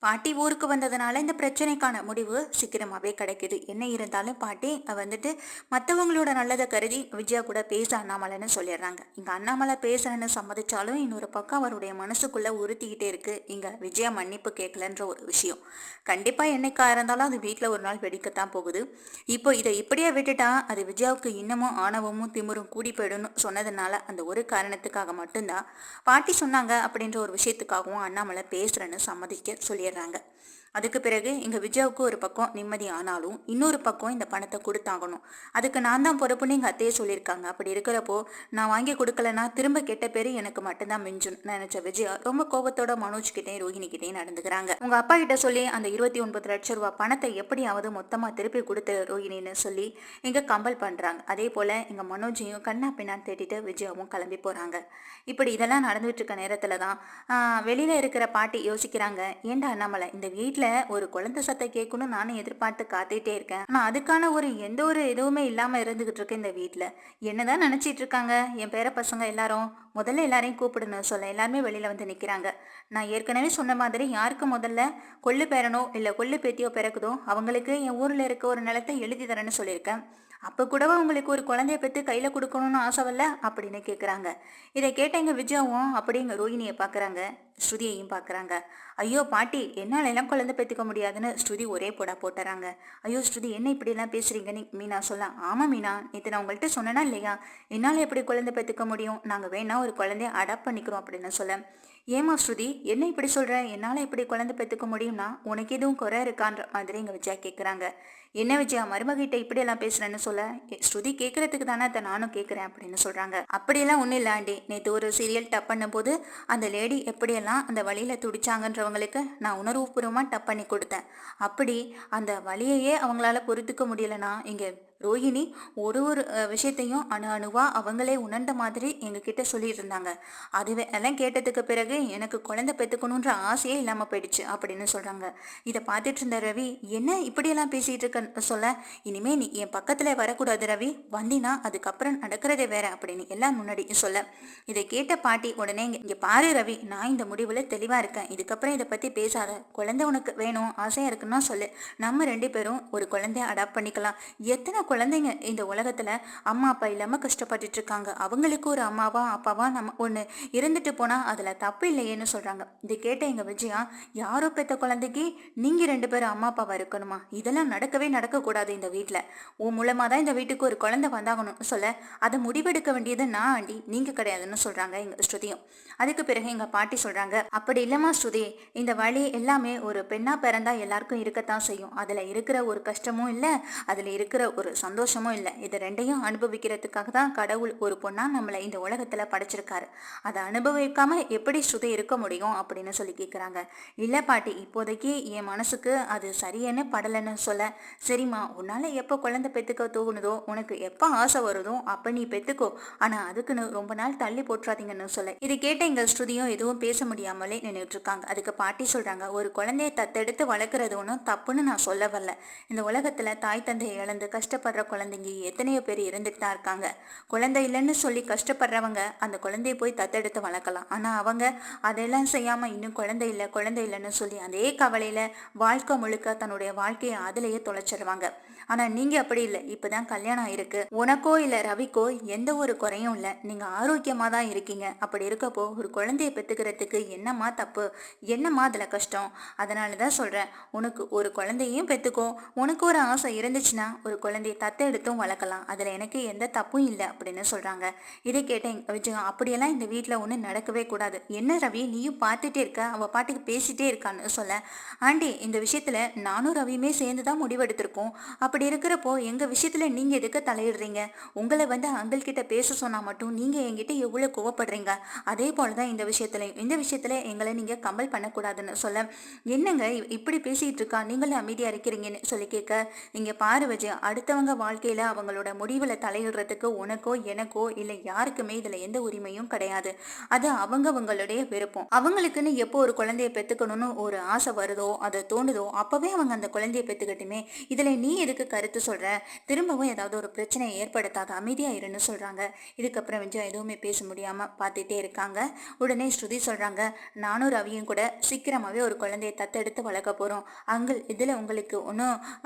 பாட்டி ஊருக்கு வந்ததுனால இந்த பிரச்சனைக்கான முடிவு சீக்கிரமாவே கிடைக்குது. என்ன இருந்தாலும் பாட்டி வந்துட்டு மற்றவங்களோட நல்லதை கருதி விஜயா கூட பேச அண்ணாமலைன்னு சொல்லிடுறாங்க. இங்க அண்ணாமலை பேசுறேன்னு சம்மதிச்சாலும் இன்னொரு பக்கம் அவருடைய மனசுக்குள்ள உறுத்திக்கிட்டே இருக்கு, இங்க விஜயா மன்னிப்பு கேட்கலன்ற ஒரு விஷயம். கண்டிப்பா என்னைக்கா இருந்தாலும் அது வீட்டுல ஒரு நாள் வெடிக்கத்தான் போகுது. இப்போ இதை இப்படியே விட்டுட்டா அது விஜயாவுக்கு இன்னமும் ஆணவமும் திமிரும் கூடி போயிடும்னு சொன்னதுனால அந்த ஒரு காரணத்துக்காக மட்டும்தான் பாட்டி சொன்னாங்க அப்படின்ற ஒரு விஷயத்துக்காகவும் அண்ணாமலை பேசுறேன்னு சம்மதிக்க சொல்லிடுறாங்க. அதுக்கு பிறகு இங்க விஜயாவுக்கு ஒரு பக்கம் நிம்மதி ஆனாலும் இன்னொரு பக்கம் இந்த பணத்தை கொடுத்தாகணும், அதுக்கு நான் தான் பொறுப்புன்னு எங்க அத்தையே சொல்லியிருக்காங்க. அப்படி இருக்கிறப்போ நான் வாங்கி கொடுக்கலன்னா திரும்ப கெட்ட பேரு எனக்கு மட்டும்தான் மிஞ்சும் நினைச்ச விஜயா ரொம்ப கோபத்தோட மனோஜ் கிட்டே ரோஹிணி கிட்டே நடந்துக்கிறாங்க. உங்க அப்பா கிட்ட சொல்லி அந்த 29 லட்சம் ரூபாய் பணத்தை எப்படியாவது மொத்தமா திருப்பி கொடுத்து ரோஹிணின்னு சொல்லி இங்க கம்பல் பண்றாங்க. அதே போல இங்க மனோஜையும் கண்ணா பின்னான்னு தேடிட்டு விஜயாவும் கிளம்பி போறாங்க. இப்படி இதெல்லாம் நடந்துட்டு இருக்க நேரத்துலதான் வெளியில இருக்கிற பாட்டி யோசிக்கிறாங்க, ஏண்டா அண்ணாமலை இந்த வீட்டுல ஒரு குழந்தை சத்தம் கேட்கணும் நானும் எதிர்பார்த்து காத்துட்டே இருக்கேன், ஆனா அதுக்கான எந்த ஒரு இதுவுமே இல்லாம இருந்துகிட்டு இருக்கு இந்த வீட்டுல. என்னதான் நினைச்சிட்டு இருக்காங்க என் பேர பசங்க எல்லாரும்? முதல்ல எல்லாரையும் கூப்பிடணும் சொல்ல எல்லாருமே வெளியில வந்து நிக்கிறாங்க. நான் ஏற்கனவே சொன்ன மாதிரி யாருக்கு முதல்ல கொள்ளு பேரனோ இல்ல கொள்ளு பேத்தியோ பிறக்குதோ அவங்களுக்கு என் ஊர்ல இருக்க ஒரு நிலத்தை எழுதி தரேன்னு சொல்லியிருக்கேன். அப்ப கூடவா உங்களுக்கு ஒரு குழந்தைய பெற்று கையில கொடுக்கணும்னு ஆசைவல்ல அப்படின்னு கேக்குறாங்க. இதை கேட்ட எங்க விஜயாவும் அப்படிங்க ரோஹிணியை பாக்குறாங்க, ஸ்ருதியையும் பாக்குறாங்க. ஐயோ பாட்டி, என்னால எல்லாம் குழந்தை பெற்றுக்க முடியாதுன்னு ஸ்ருதி ஒரே போடா போட்டுறாங்க. ஐயோ ஸ்ருதி, என்ன இப்படி எல்லாம் பேசுறீங்கன்னு மீனா சொல்ல, ஆமா மீனா, நேற்று நான் உங்கள்கிட்ட சொன்னேனா இல்லையா, என்னால எப்படி குழந்தை பெற்றுக்க முடியும், நாங்க வேணா ஒரு குழந்தைய அடாப்ட் பண்ணிக்கிறோம் அப்படின்னு சொல்ல, ஏமா ஸ்ருதி என்ன இப்படி சொல்ற, என்னால எப்படி குழந்தை பெற்றுக்க முடியும்னா உனக்கு எதுவும் குறை இருக்கான்ற மாதிரி எங்க விஜயா கேக்குறாங்க. என்ன விஜயா மருமகிட்ட இப்படி எல்லாம் பேசுறேன்னு சொல்ல, ஸ்ருதி கேட்கறதுக்கு தானே அதை நானும் கேட்குறேன் அப்படின்னு சொல்றாங்க. அப்படியெல்லாம் ஒன்றும் இல்லை ஆண்டி, நேற்று ஒரு சீரியல் டப் பண்ணும் போது அந்த லேடி எப்படியெல்லாம் அந்த வழியில துடிச்சாங்கன்றவங்களுக்கு நான் உணர்வுபூர்வமாக டப் பண்ணி கொடுத்தேன். அப்படி அந்த வழியையே அவங்களால பொறுத்துக்க முடியலன்னா இங்கே ரோஹிணி ஒரு ஒரு விஷயத்தையும் அணு அணுவா அவங்களே உணர்ந்த மாதிரி எங்ககிட்ட சொல்லிட்டு இருந்தாங்க. அதுவே எல்லாம் கேட்டதுக்கு பிறகு எனக்கு குழந்தை பெற்றுக்கணுன்ற ஆசையே இல்லாமல் போயிடுச்சு அப்படின்னு சொல்றாங்க. இதை பார்த்துட்டு இருந்த ரவி, என்ன இப்படியெல்லாம் பேசிட்டு இருக்க சொல்ல, இனிமே நீ என் பக்கத்துல வரக்கூடாது ரவி, வந்தினா அதுக்கப்புறம் நடக்கிறதே வேற அப்படின்னு எல்லாம் முன்னாடி சொல்ல, இதை கேட்ட பாட்டி உடனே இங்க பாரு ரவி, நான் இந்த முடிவுல தெளிவா இருக்கேன், இதுக்கப்புறம் இதை பத்தி பேசாத, குழந்தை உனக்கு வேணும் ஆசையா இருக்குன்னா சொல்லு, நம்ம 2 பேரும் ஒரு குழந்தைய அடாப்ட் பண்ணிக்கலாம். எத்தனை குழந்தைங்க இந்த உலகத்துல அம்மா அப்பா இல்லாம கஷ்டப்பட்டுட்டு இருக்காங்க, அவங்களுக்கு ஒரு அம்மாவா அப்பாவா நம்ம ஒண்ணு இருந்துட்டு போனா அதுல தப்பு இல்லையேன்னு சொல்றாங்க. இதை கேட்ட எங்க விஜயா, யாரோ பெத்த குழந்தைக்கு நீங்க 2 பேரும் அம்மா அப்பாவா இருக்கணுமா, இதெல்லாம் நடக்கவே நடக்க கூடாது இந்த வீட்டுல, உன் மூலமா தான் இந்த வீட்டுக்கு ஒரு குழந்தை வந்தாகணும்னு சொல்ல, அதை முடிவெடுக்க வேண்டியது நான் ஆண்டி, நீங்க கிடையாதுன்னு சொல்றாங்க எங்க ஸ்ருதியும். அதுக்கு பிறகு எங்க பாட்டி சொல்றாங்க, அப்படி இல்லம்மா ஸ்ருதி, இந்த வழி எல்லாமே ஒரு பெண்ணா பிறந்தா எல்லாருக்கும் இருக்கத்தான் செய்யும், அதுல இருக்கிற ஒரு கஷ்டமும் இல்ல, அதுல இருக்கிற ஒரு சந்தோஷமும் இல்லை, இது ரெண்டையும் அனுபவிக்கிறதுக்காக தான் கடவுள் ஒரு பொண்ணா நம்மளை இந்த உலகத்துல படைச்சிருக்காரு, அதை அனுபவிக்காம எப்படி ஸ்ருதி இருக்க முடியும் அப்படின்னு சொல்லி கேட்குறாங்க. இல்லை பாட்டி, இப்போதைக்கு என் மனசுக்கு அது சரியன்னு படலைன்னு சொல்ல, சரிம்மா உன்னால எப்போ குழந்தை பெற்றுக்க தோணுதோ, உனக்கு எப்போ ஆசை வருதோ அப்போ நீ பெற்றுக்கோ, ஆனால் அதுக்குன்னு ரொம்ப நாள் தள்ளி போட்டுறாதீங்கன்னு சொல்ல, இதை கேட்ட எங்கள் ஸ்ருதியும் எதுவும் பேச முடியாமலே நின்றுட்டு இருக்காங்க. அதுக்கு பாட்டி சொல்றாங்க, ஒரு குழந்தையை தத்தெடுத்து வளர்க்குறது ஒன்றும் தப்புன்னு நான் சொல்ல வரல, இந்த உலகத்துல தாய் தந்தையை இழந்து கஷ்டப்படுற குழந்தைங்க எத்தனையோ பேர் இருந்துட்டு தான் இருக்காங்க. குழந்தை இல்லைன்னு சொல்லி கஷ்டப்படுறவங்க அந்த குழந்தைய போய் தத்தெடுத்து வளர்க்கலாம், ஆனா அவங்க அதெல்லாம் செய்யாம இன்னும் குழந்தை இல்லை குழந்தை இல்லைன்னு சொல்லி அதே கவலையில வாழ்க்கை முழுக்க தன்னுடைய வாழ்க்கையை அதிலேயே தொலைச்சிடுவாங்க. ஆனா நீங்க அப்படி இல்லை, இப்பதான் கல்யாணம் ஆயிருக்கு, உனக்கோ இல்ல ரவிக்கோ எந்த ஒரு குறையும் இல்லை, நீங்க ஆரோக்கியமா தான் இருக்கீங்க, அப்படி இருக்கப்போ ஒரு குழந்தைய பெத்துக்கிறதுக்கு என்னம்மா தப்பு, என்னம்மா அதுல கஷ்டம், அதனாலதான் சொல்றேன், உனக்கு ஒரு குழந்தையும் பெத்துக்கோ, உனக்கு ஒரு ஆசை இருந்துச்சுன்னா ஒரு குழந்தைய தத்தை எடுத்தும் வளர்க்கலாம், அதுல எனக்கு எந்த தப்பும் இல்லை அப்படின்னு சொல்றாங்க. இதை கேட்டேன் விஜயம், அப்படியெல்லாம் இந்த வீட்டுல ஒண்ணு நடக்கவே கூடாது, என்ன ரவி நீயும் பார்த்துட்டே இருக்க, அவ பாட்டுக்கு பேசிட்டே இருக்கான்னு சொல்ல, ஆண்டி இந்த விஷயத்துல நானும் ரவியுமே சேர்ந்துதான் முடிவெடுத்திருக்கோம், அப்படி இருக்கிறப்போ எங்க விஷயத்துல நீங்க எதுக்கு தலையிடுறீங்க, உங்களை அங்கிள் கிட்ட பேச சொன்னா மட்டும் நீங்க என்கிட்ட எவ்வளவு கோவப்படுறீங்க, அதே போலதான் இந்த விஷயத்துல எங்களை நீங்க கம்பல் பண்ணக்கூடாதுன்னு சொல்ல, என்னங்க இப்படி பேசிட்டு இருக்கா, நீங்களும் அமைதியா இருக்கிறீங்கன்னு சொல்லி கேட்க, இங்க பாரு விஜய், அடுத்தவங்க மற்றவங்க வாழ்க்கையில அவங்களோட முடிவுல தலையிடுறதுக்கு உனக்கோ எனக்கோ இல்லை யாருக்குமே இதுல எந்த உரிமையும் கிடையாது. அது அவங்களுடைய விருப்பம். அவங்களுக்குன்னு எப்போ ஒரு குழந்தைய பெத்துக்கணும்னு ஒரு ஆசை வருதோ அது தோணுதோ அப்பவே அவங்க அந்த குழந்தைய பெத்துக்கட்டுமே. இதுல நீ எதுக்கு கருத்து சொல்ற? திரும்பவும் ஏதாவது ஒரு பிரச்சனையை ஏற்படுத்தாத, அமைதியா இருன்னு சொல்றாங்க. இதுக்கப்புறம் விஜயா எதுவுமே பேச முடியாம பார்த்துட்டே இருக்காங்க. உடனே ஸ்ருதி சொல்றாங்க, நானும் ரவியும் கூட சீக்கிரமாவே ஒரு குழந்தைய தத்தெடுத்து வளர்க்க போறோம். அங்கிள் இதுல உங்களுக்கு ஒன்றும்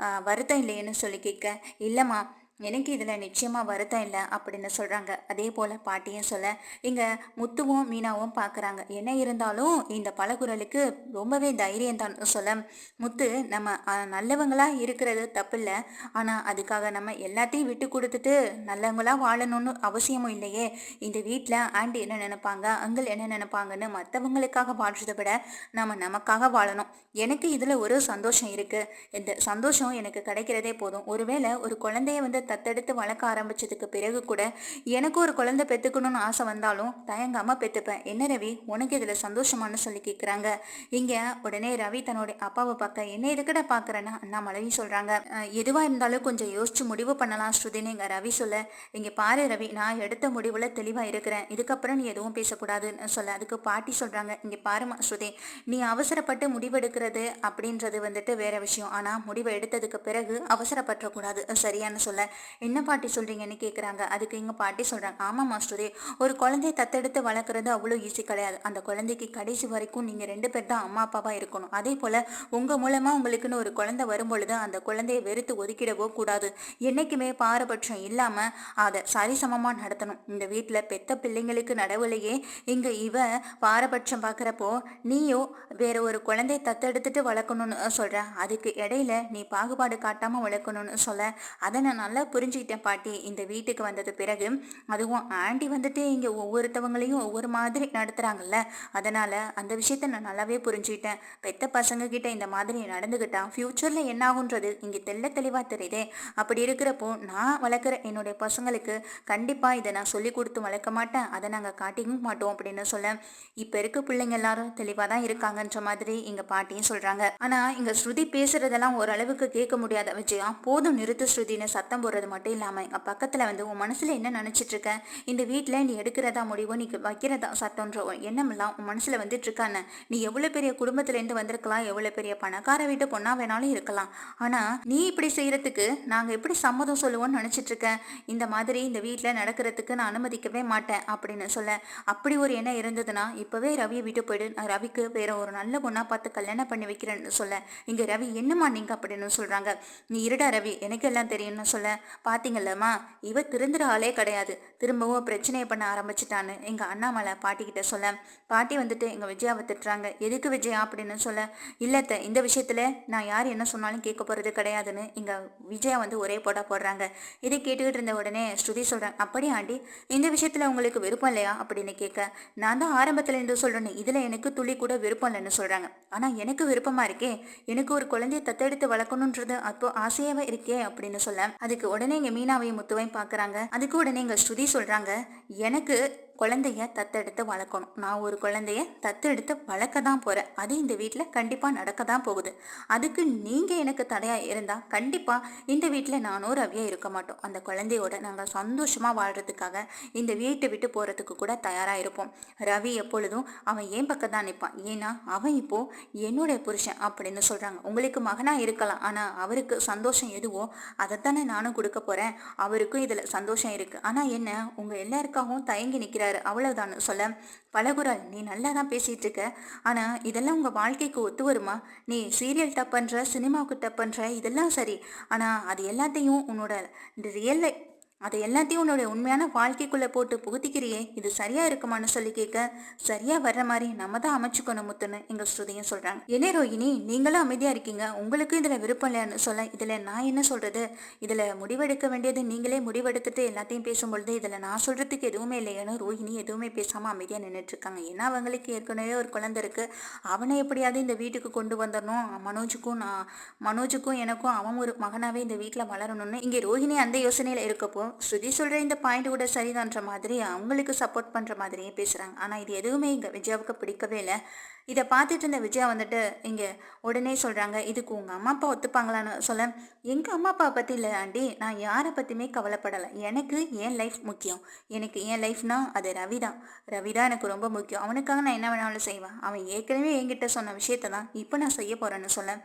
வருத்தம் இல்லையேன்னு சொல்லி கேட்க, இல்லம்மா எனக்கு இதில் நிச்சயமாக வருத்தம் இல்லை அப்படின்னு சொல்கிறாங்க. அதே போல் பாட்டியும் சொல்ல இங்கே முத்துவும் மீனாவும் பார்க்குறாங்க. என்ன இருந்தாலும் இந்த பலகுரலுக்கு ரொம்பவே தைரியம் தான் சொல்ல, முத்து நம்ம நல்லவங்களாக இருக்கிறது தப்பில்லை, ஆனால் அதுக்காக நம்ம எல்லாத்தையும் விட்டு கொடுத்துட்டு நல்லவங்களாக வாழணும்னு அவசியமும் இல்லையே. இந்த வீட்டில் ஆண்டி என்ன நினைப்பாங்க, அங்கிள் என்ன நினைப்பாங்கன்னு மற்றவங்களுக்காக வாழ்றதை விட நம்ம நமக்காக வாழணும். எனக்கு இதில் ஒரு சந்தோஷம் இருக்குது. இந்த சந்தோஷம் எனக்கு கிடைக்கிறதே போதும். ஒருவேளை ஒரு குழந்தைய தத்தெடுத்து வளர்க்க ஆரம்பிச்சதுக்கு பிறகு கூட எனக்கு ஒரு குழந்தை பெத்துக்கணும்னு ஆசை வந்தாலும் தயங்காம பெத்துப்பேன். என்ன ரவி, உனக்கு இதுல சந்தோஷமானு சொல்லி கேக்குறாங்க. இங்க உடனே ரவி தன்னுடைய அப்பாவை பார்க்க, என்ன எதுக்கட பாக்குறேன்னா அண்ணாமலையும் சொல்றாங்க, எதுவா இருந்தாலும் கொஞ்சம் யோசிச்சு முடிவு பண்ணலாம் ஸ்ருதின்னு இங்க ரவி சொல்ல, இங்க பாரு ரவி, நான் எடுத்த முடிவுல தெளிவா இருக்கிறேன், இதுக்கப்புறம் நீ எதுவும் பேசக்கூடாதுன்னு சொல்ல, அதுக்கு பாட்டி சொல்றாங்க, இங்க பாருமா ஸ்ருதி, நீ அவசரப்பட்டு முடிவெடுக்கிறது அப்படின்றது வேற விஷயம். ஆனா முடிவை எடுத்ததுக்கு பிறகு அவசரப்பற்றக்கூடாது, சரியானு சொல்ல, என்ன பாட்டி சொல்றீங்கன்னு கேட்குறாங்க. அதுக்கு எங்க பாட்டி சொல்றாங்க, ஆமா மாஸ்டரே, ஒரு குழந்தைய தத்தெடுத்து வளர்க்குறது அவ்வளோ ஈஸி கிடையாது. அந்த குழந்தைக்கு கடைசி வரைக்கும் நீங்க 2 பேர் தான் அம்மா அப்பாவா இருக்கணும். அதே போல உங்க மூலமா உங்களுக்குன்னு ஒரு குழந்தை வரும்பொழுது அந்த குழந்தைய வெறுத்து ஒதுக்கிடவோ கூடாது. என்னைக்குமே பாரபட்சம் இல்லாம அதை சரிசமமா நடத்தணும். இந்த வீட்டுல பெத்த பிள்ளைங்களுக்கு நடவுலையே இங்க இவ பாரபட்சம் பார்க்குறப்போ நீயோ வேற ஒரு குழந்தைய தத்தெடுத்துட்டு வளர்க்கணும்னு சொல்ற, அதுக்கு இடையில நீ பாகுபாடு காட்டாம வளர்க்கணும்னு சொல்ல, அதை நான் நல்லா புரிஞ்சுக்கிட்டேன் பாட்டி இந்த வீட்டுக்கு வந்தது பிறகு. அதுவும் ஆண்டி இங்கே ஒவ்வொருத்தவங்களையும் ஒவ்வொரு மாதிரி நடத்துகிறாங்கல்ல, அதனால் அந்த விஷயத்த நான் நல்லாவே புரிஞ்சுக்கிட்டேன். பெத்த பசங்க கிட்ட இந்த மாதிரி நடந்துக்கிட்டா ஃப்யூச்சரில் என்ன ஆகுன்றது இங்கே தெளிவாக தெரியுதே. அப்படி இருக்கிறப்போ நான் வளர்க்குற என்னுடைய பசங்களுக்கு கண்டிப்பாக இதை நான் சொல்லி கொடுத்து வளர்க்க மாட்டேன், அதை நாங்கள் காட்டிக்கவும் மாட்டோம் அப்படின்னு சொல்ல, இப்போ இருக்க பிள்ளைங்க எல்லாரும் தெளிவாக தான் இருக்காங்கன்ற மாதிரி இங்கே பாட்டியும் சொல்கிறாங்க. ஆனால் இங்கே ஸ்ருதி பேசுகிறதெல்லாம் ஓரளவுக்கு கேட்க முடியாத விஜயா, போதும் நிறுத்து ஸ்ருதின்னு சத்தம் போடுறது மட்டும் இல்லாமல் எங்கள் பக்கத்தில் உன் மனசில் என்ன நினச்சிட்டு இருக்க, இந்த வீட்டில் நீ எடுக்கிறதா முடிவோ நீ வைக்கிறதா சட்டம்ன்ற எண்ணமெல்லாம் உன் மனசில் வந்துட்டு இருக்கான்னு. நீ எவ்வளோ பெரிய குடும்பத்துலேருந்து வந்திருக்கலாம், எவ்வளோ பெரிய பணக்கார வீட்டு பொண்ணா வேணாலும் இருக்கலாம், ஆனால் நீ இப்படி செய்கிறதுக்கு நாங்கள் எப்படி சம்மதம் சொல்லுவோம்னு நினச்சிட்டு இருக்கேன். இந்த மாதிரி இந்த வீட்டில் நடக்கிறதுக்கு நான் அனுமதிக்கவே மாட்டேன் அப்படின்னு சொல்ல, அப்படி ஒரு எண்ணம் இருந்ததுன்னா இப்போவே ரவியை விட்டு போயிடு, ரவிக்கு வேற ஒரு நல்ல பொண்ணா பார்த்து கல்யாணம் பண்ணி வைக்கிறேன்னு சொல்ல, இங்கே ரவி என்னம்மா நீங்கள் அப்படின்னு சொல்கிறாங்க. நீ இருடா ரவி, எனக்கு எல்லாம் தெரியும்னு சொல்ல, பார்த்தீங்கல்லம்மா இவ திருந்துற ஆளே கிடையாது, திரும்பவும் பிரச்சனையை பண்ண ஆரம்பிச்சிட்டான்னு எங்கள் அண்ணாமலை பாட்டிக்கிட்ட சொல்ல, பாட்டி எங்கள் விஜயாவை திட்டுறாங்க. எதுக்கு விஜயா அப்படின்னு சொல்ல, இல்லத்த இந்த விஷயத்தில் நான் யார் என்ன சொன்னாலும் கேட்க போகிறது கிடையாதுன்னு எங்கள் விஜயா ஒரே போடுறாங்க. இதை கேட்டுக்கிட்டு இருந்த உடனே ஸ்ருதி சொல்கிறேன், அப்படி ஆண்டி இந்த விஷயத்தில் உங்களுக்கு விருப்பம் இல்லையா அப்படின்னு கேட்க, நான் தான் ஆரம்பத்தில் இருந்து சொல்கிறேன்னு இதில் எனக்கு துளி கூட விருப்பம் இல்லைன்னு சொல்கிறாங்க. ஆனால் எனக்கு விருப்பமாக இருக்கே, எனக்கு ஒரு குழந்தைய தத்தெடுத்து வளர்க்கணுன்றது அப்போ ஆசையாவே இருக்கே அப்படின்னு சொல்ல, அதுக்கு உடனே இங்க மீனாவையும் முத்துவையும் பாக்குறாங்க. அதுக்கு உடனே இங்க ஸ்ருதி சொல்றாங்க, எனக்கு குழந்தைய தத்தெடுத்து வளர்க்கணும், நான் ஒரு குழந்தைய தத்தெடுத்து வளர்க்க தான் போறேன், அது இந்த வீட்டில் கண்டிப்பாக நடக்க தான் போகுது. அதுக்கு நீங்க எனக்கு தடையா இருந்தா கண்டிப்பா இந்த வீட்டில் நானும் ரவியா இருக்க மாட்டோம். அந்த குழந்தையோட நாங்கள் சந்தோஷமா வாழ்றதுக்காக இந்த வீட்டை விட்டு போறதுக்கு கூட தயாரா இருப்போம். ரவி எப்பொழுதும் அவன் என் பக்கம் தான் நிற்பான், ஏன்னா அவன் இப்போ என்னுடைய புருஷன் அப்படின்னு சொல்றாங்க. உங்களுக்கு மகனா இருக்கலாம், ஆனா அவருக்கு சந்தோஷம் எதுவோ அதைத்தானே நானும் கொடுக்க போறேன், அவருக்கும் இதுல சந்தோஷம் இருக்கு. ஆனா என்ன, உங்க எல்லாருக்காகவும் தயங்கி நிற்கிறாரு, அவ்வளவுதான் சொல்ல, பலகுரல் நீ நல்லா தான் பேசிட்டு இருக்க, ஆனா இதெல்லாம் உங்க வாழ்க்கைக்கு ஒத்து வருமா? நீ சீரியல் டப் பண்ற, சினிமாவுக்கு டப் பண்ற, இதெல்லாம் சரி, ஆனா அது எல்லாத்தையும் உன்னோட ரியல் அதை எல்லாத்தையும் உன்னோட உண்மையான வாழ்க்கைக்குள்ள போட்டு புகுத்திக்கிறியே, இது சரியா இருக்குமான்னு சொல்லி கேட்க, சரியா வர்ற மாதிரி நம்ம தான் அமைச்சுக்கணும் முத்துன்னு எங்க ஸ்ருதியும் சொல்றாங்க. என்ன ரோஹிணி, நீங்களும் அமைதியா இருக்கீங்க, உங்களுக்கு இதுல விருப்பம் இல்லைன்னு சொல்ல, இதுல நான் என்ன சொல்றது, இதுல முடிவெடுக்க வேண்டியது நீங்களே முடிவெடுத்துட்டு எல்லாத்தையும் பேசும்பொழுது இதுல நான் சொல்றதுக்கு எதுவுமே இல்லையான்னு ரோஹிணி எதுவுமே பேசாம அமைதியா நின்றுட்டு இருக்காங்க. ஏன்னா அவங்களுக்கு ஏற்கனவே ஒரு குழந்தை இருக்கு, அவனை எப்படியாவது இந்த வீட்டுக்கு கொண்டு வந்துடணும், மனோஜுக்கும் எனக்கும் அவன் ஒரு மகனாவே இந்த வீட்டுல வளரணும்னு இங்க ரோஹிணி அந்த யோசனையில இருக்கப்போ, ஸ்ருதி சொல்ற இந்த பாயிண்ட் கூட சரிதான்ற மாதிரி அவங்களுக்கு சப்போர்ட் பண்ற மாதிரியே பேசுறாங்க. ஆனா இது எதுவுமே இங்க விஜயாவுக்கு பிடிக்கவே இல்லை. இதை பார்த்துட்டு இருந்த விஜயா வந்துட்டு இங்க உடனே சொல்றாங்க, இதுக்கு உங்க அம்மா அப்பா ஒத்துப்பாங்களான்னு சொல்ல, எங்க அம்மா அப்பா பத்தி இல்லை ஆண்டி, நான் யாரை பத்தியுமே கவலைப்படலை. எனக்கு என் லைஃப் முக்கியம். எனக்கு என் லைஃப்னா அது ரவிதான். ரவிதான் எனக்கு ரொம்ப முக்கியம். அவனுக்காக நான் என்ன வேணாலும் செய்வேன். அவன் ஏற்கனவே என்கிட்ட சொன்ன விஷயத்த தான் இப்போ நான் செய்ய போறேன்னு சொல்ல,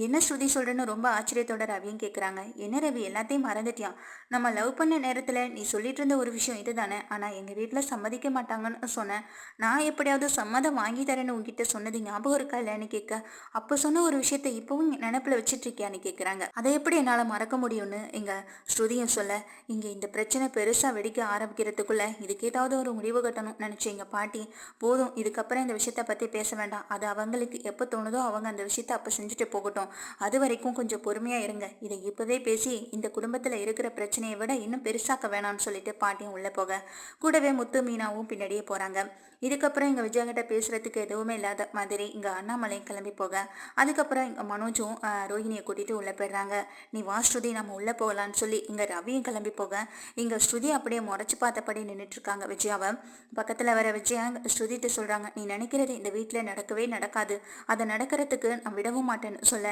என்ன ஸ்ருதி சொல்றேன்னு ரொம்ப ஆச்சரியத்தோட ரவியும் கேட்குறாங்க. என்ன ரவி, எல்லாத்தையும் மறந்துட்டியான்? நம்ம லவ் பண்ண நேரத்தில் நீ சொல்லிட்டு இருந்த ஒரு விஷயம் இதுதானே, ஆனால் எங்கள் வீட்டில் சம்மதிக்க மாட்டாங்கன்னு சொன்னேன். நான் எப்படியாவது சம்மதம் வாங்கி தரேன்னு உங்ககிட்ட சொன்னது ஞாபகம் இருக்கா இல்லைன்னு கேட்க, அப்போ சொன்ன ஒரு விஷயத்த இப்பவும் நினப்பில் வச்சிட்டு இருக்கியான்னு கேட்குறாங்க. அதை எப்படி என்னால் மறக்க முடியும்னு இங்கே ஸ்ருதியும் சொல்ல, இங்கே இந்த பிரச்சனை பெருசாக வெடிக்க ஆரம்பிக்கிறதுக்குள்ள இதுக்கு ஏதாவது ஒரு முடிவு கட்டணும்னு நினச்சி எங்கள் பாட்டி, போதும் இதுக்கப்புறம் இந்த விஷயத்தை பற்றி பேச வேண்டாம், அது அவங்களுக்கு எப்போ தோணுதோ அவங்க அந்த விஷயத்தை அப்போ செஞ்சுட்டு போகட்டும், அது வரைக்கும் கொஞ்சம் பொறுமையா இருங்க, இதை இப்பவே பேசி இந்த குடும்பத்துல இருக்கிற பிரச்சனையை விட இன்னும் பெருசாக்க வேணாம்னு சொல்லிட்டு பாட்டியும் உள்ள போக, கூடவே முத்து மீனாவும் பின்னாடியே போறாங்க. இதுக்கப்புறம் இங்க விஜயா கிட்ட பேசுறதுக்கு எதுவுமே இல்லாத மாதிரி இங்க அண்ணாமலையும் கிளம்பி போக, அதுக்கப்புறம் இங்க மனோஜும் ரோஹிணியை கூட்டிட்டு உள்ள போயிடுறாங்க. நீ வா ஸ்ருதி, நம்ம உள்ள போகலான்னு சொல்லி இங்க ரவியும் கிளம்பி போக, இங்க ஸ்ருதி அப்படியே முறைச்சு பார்த்தபடி நின்றுட்டு இருக்காங்க விஜயாவை. பக்கத்துல வர விஜயா ஸ்ருதிட்டு சொல்றாங்க, நீ நினைக்கிறது இந்த வீட்டுல நடக்கவே நடக்காது, அதை நடக்கிறதுக்கு நான் விடவும் மாட்டேன்னு சொல்ல,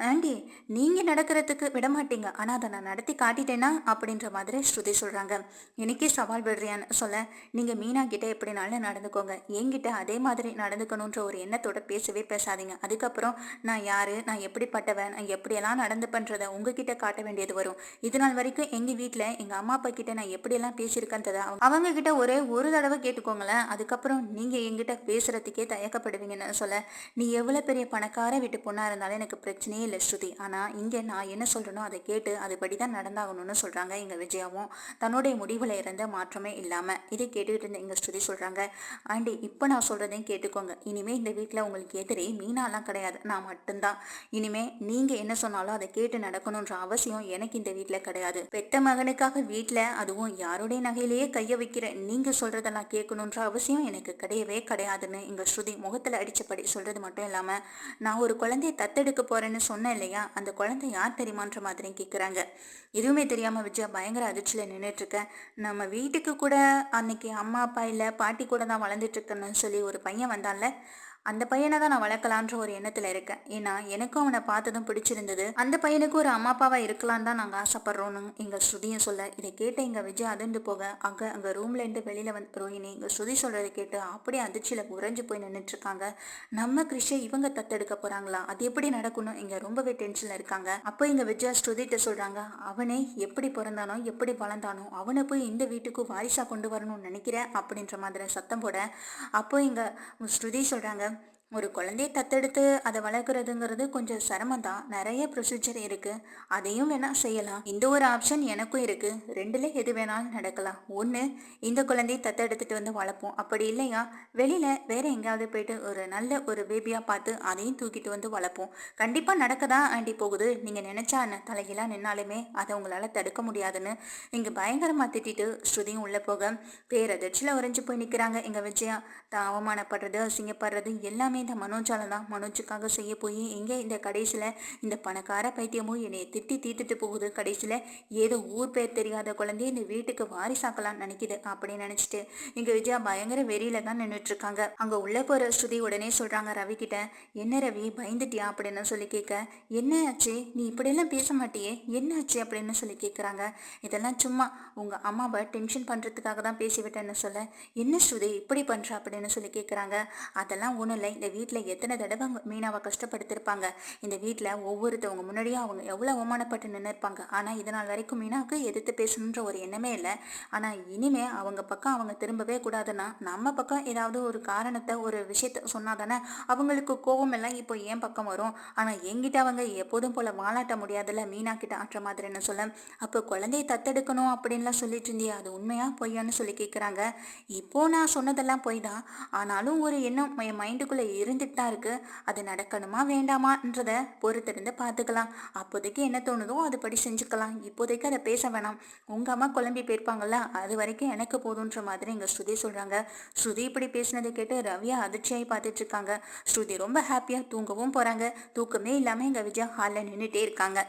ஆண்டி நீங்க நடக்கிறதுக்கு விட மாட்டீங்க, ஆனா அதை நான் நடத்தி காட்டிட்டேன்னா அப்படின்ற மாதிரி ஸ்ருதி சொல்றாங்க. எனக்கே சவால் விடுறியான்னு சொல்ல, நீங்க மீனா கிட்ட எப்படினாலும் நடந்துக்கோங்க, என்கிட்ட அதே மாதிரி நடந்துக்கணுன்ற ஒரு எண்ணத்தோட பேசவே பேசாதீங்க. அதுக்கப்புறம் நான் யாரு, நான் எப்படிப்பட்டவன், நான் எப்படியெல்லாம் நடந்து பண்றத உங்ககிட்ட காட்ட வேண்டியது வரும். இது நாள் வரைக்கும் எங்க வீட்டுல எங்க அம்மா அப்பா கிட்ட நான் எப்படியெல்லாம் பேசியிருக்கேன்றத அவங்க கிட்ட ஒரே ஒரு தடவை கேட்டுக்கோங்களேன். அதுக்கப்புறம் நீங்க என்கிட்ட பேசுறதுக்கே தயக்கப்படுவீங்கன்னு சொல்ல, நீ எவ்வளவு பெரிய பணக்கார வீட்டு பொண்ணா இருந்தாலும் எனக்கு பிரச்சனையே இல்லை ஸ்ருதி, ஆனா இங்க நான் என்ன சொல்றேனோ அதை கேட்டு அதுபடிதான் நடந்தாகணும்னு சொல்றாங்க இங்க விஜயாவும், தன்னுடைய முடிவுல இருந்த மாற்றமே இல்லாம. இதை கேட்டுக்கிட்டு இருந்த இங்க ஸ்ருதி சொல்றாங்க, ஆண்டி இப்போ நான் சொல்றதையும் கேட்டுக்கோங்க, இனிமே இந்த வீட்டுல உங்களுக்கு எதிரே மீனாலாம் கிடையாது, நான் மட்டும்தான். இனிமே நீங்க என்ன சொன்னாலும் அதை கேட்டு நடக்கணும்ன்ற அவசியம் எனக்கு இந்த வீட்டுல கிடையாது. பெத்த மகனுக்காக வீட்டுல, அதுவும் யாருடைய நகையிலேயே கைய வைக்கிற நீங்க சொல்றதெல்லாம் கேட்கணுன்ற அவசியம் எனக்கு கிடையவே கிடையாதுன்னு இங்க ஸ்ருதி முகத்துல அடிச்சபடி சொல்றது மட்டும் இல்லாம, நான் ஒரு குழந்தைய தத்தெடுக்க போறேன்னு சொன்னேன் இல்லையா, அந்த குழந்தை யார் தெரியுமான்ற மாதிரி கேட்குறாங்க. எதுவுமே தெரியாம விஜயா பயங்கர அதிர்ச்சியில நின்றுட்டு இருக்கேன். நம்ம வீட்டுக்கு கூட அன்னைக்கு அம்மா அப்பா இல்லை பாட்டி கூட தான் வளர்ந்துட்டு இருக்கேன்னு சொல்லி ஒரு பையன் வந்தான்ல, அந்த பையனை தான் நான் வளர்க்கலான்ற ஒரு எண்ணத்துல இருக்கேன். ஏன்னா எனக்கும் அவனை பார்த்ததும் பிடிச்சிருந்தது, அந்த பையனுக்கு ஒரு அம்மா அப்பாவா இருக்கலான்னு தான் நாங்கள் ஆசைப்படுறோன்னு எங்க ஸ்ருதியும் சொல்ல, இதை கேட்ட எங்க விஜய் அதிர்ந்து போக, அங்க ரூம்ல இருந்து வெளியில வந்து ரோஹிணி இங்க ஸ்ருதி சொல்றதை கேட்டு அப்படியே அதிர்ச்சியில உறைஞ்சு போய் நின்றுட்டு இருக்காங்க. நம்ம கிருஷை இவங்க தத்தெடுக்க போறாங்களா, அது எப்படி நடக்கணும், இங்க ரொம்பவே டென்ஷன்ல இருக்காங்க. அப்போ இங்க விஜயா ஸ்ருதிட்ட சொல்றாங்க, அவனே எப்படி பிறந்தானோ எப்படி வளர்ந்தானோ அவனை போய் இந்த வீட்டுக்கு வாரிசா கொண்டு வரணும்னு நினைக்கிறேன் அப்படின்ற மாதிரி சத்தம் போட, அப்போ இங்க ஸ்ருதி சொல்றாங்க, ஒரு குழந்தையை தத்தெடுத்து அதை வளர்க்குறதுங்கிறது கொஞ்சம் சிரமம் தான், நிறைய ப்ரொசீஜர் இருக்கு, அதையும் வேணா செய்யலாம். இந்த ஒரு ஆப்ஷன் எனக்கும் இருக்கு, ரெண்டுல எது வேணாலும் நடக்கலாம். ஒன்று, இந்த குழந்தையை தத்தெடுத்துட்டு வந்து வளர்ப்போம், அப்படி இல்லையா வெளியில வேற எங்கேயாவது போயிட்டு ஒரு நல்ல ஒரு பேபியா பார்த்து அதையும் தூக்கிட்டு வந்து வளர்ப்போம். கண்டிப்பா நடக்கதான் ஆண்டி போகுது, நீங்க நினைச்சா என்ன தலைகீழா நின்னாலுமே அதை உங்களால தடுக்க முடியாதுன்னு இங்க பயங்கரமா திட்டிட்டு ஸ்ருதியும் உள்ள போக, பேரதிர்ச்சியில உறைஞ்சு போய் நிக்கிறாங்க எங்க விஜயா. தான் அவமானப்படுறது அசிங்கப்படுறது எல்லாமே இந்த மனோஜால தான். மனோஜுக்காக செய்ய போய் எங்கே இந்த கடைசியில் இந்த பணக்கார பைத்தியமும் என்னை திட்டி தீத்துட்டு போகுது, கடைசியில் ஏதோ ஊர் பேர் தெரியாத குழந்தைய இந்த வீட்டுக்கு வாரிசாக்கலாம்னு நினைக்குது அப்படின்னு நினச்சிட்டு இங்கே விஜயா பயங்கர வெறியில தான் நின்றுட்டு இருக்காங்க. அங்கே உள்ள போகிற ஸ்ருதி உடனே சொல்கிறாங்க ரவி கிட்ட, என்ன ரவி பயந்துட்டியா அப்படின்னு சொல்லி கேட்க, என்ன ஆச்சு நீ இப்படியெல்லாம் பேச மாட்டியே, என்ன ஆச்சு அப்படின்னு சொல்லி கேட்குறாங்க. இதெல்லாம் சும்மா உங்கள் அம்மாவை டென்ஷன் பண்ணுறதுக்காக தான் பேசிவிட்டேன்னு சொல்ல, என்ன ஸ்ருதி இப்படி பண்ணுற அப்படின்னு சொல்லி கேட்குறாங்க. அதெல்லாம் ஒன்றும் இல்லை, இந்த வீட்டில் எத்தனை தடவை மீனாவை கஷ்டப்படுத்திருப்பாங்க, இந்த வீட்டில் ஒவ்வொருத்தவங்க முன்னாடியும் அவங்க எவ்வளோ அவமானப்பட்டு நின்று இருப்பாங்க. ஆனால் இதனால் வரைக்கும் மீனாவுக்கு எதிர்த்து பேசணுன்ற ஒரு எண்ணமே இல்லை. ஆனால் இனிமே அவங்க பக்கம் அவங்க திரும்பவே கூடாதுன்னா நம்ம பக்கம் ஏதாவது ஒரு காரணத்தை ஒரு விஷயத்த சொன்னா தானே அவங்களுக்கு கோபம் எல்லாம் இப்போ ஏன் பக்கம் வரும். ஆனால் என்கிட்ட அவங்க எப்போதும் போல வாலாட்ட முடியாதுல்ல மீனா கிட்ட ஆற்ற மாதிரின்னு சொல்ல, அப்போ குழந்தையை தத்தெடுக்கணும் அப்படின்லாம் சொல்லிட்டு இருந்தியா, அது உண்மையா பொய்யான்னு சொல்லி கேட்குறாங்க. இப்போ நான் சொன்னதெல்லாம் பொய் தான், ஆனாலும் ஒரு எண்ணம் என் மைண்டுக்குள்ளே இருந்துட்டு தான் இருக்கு, அது நடக்கணுமா வேண்டாமான்றத பொறுத்திருந்து பார்த்துக்கலாம். அப்போதைக்கு என்ன தோணுதோ அதுபடி செஞ்சுக்கலாம், இப்போதைக்கு அதை பேச வேணாம். உங்கள் அம்மா குழம்பி போயிருப்பாங்கல்ல, அது வரைக்கும் எனக்கு போதுன்ற மாதிரி இங்கே ஸ்ருதி சொல்கிறாங்க. ஸ்ருதி இப்படி பேசினதை கேட்டு ரவியா அதிர்ச்சியாகி பார்த்துட்டு இருக்காங்க. ஸ்ருதி ரொம்ப ஹாப்பியாக தூங்கவும் போகிறாங்க. தூக்கமே இல்லாமல் எங்கள் விஜயா ஹாலில் நின்றுட்டே இருக்காங்க.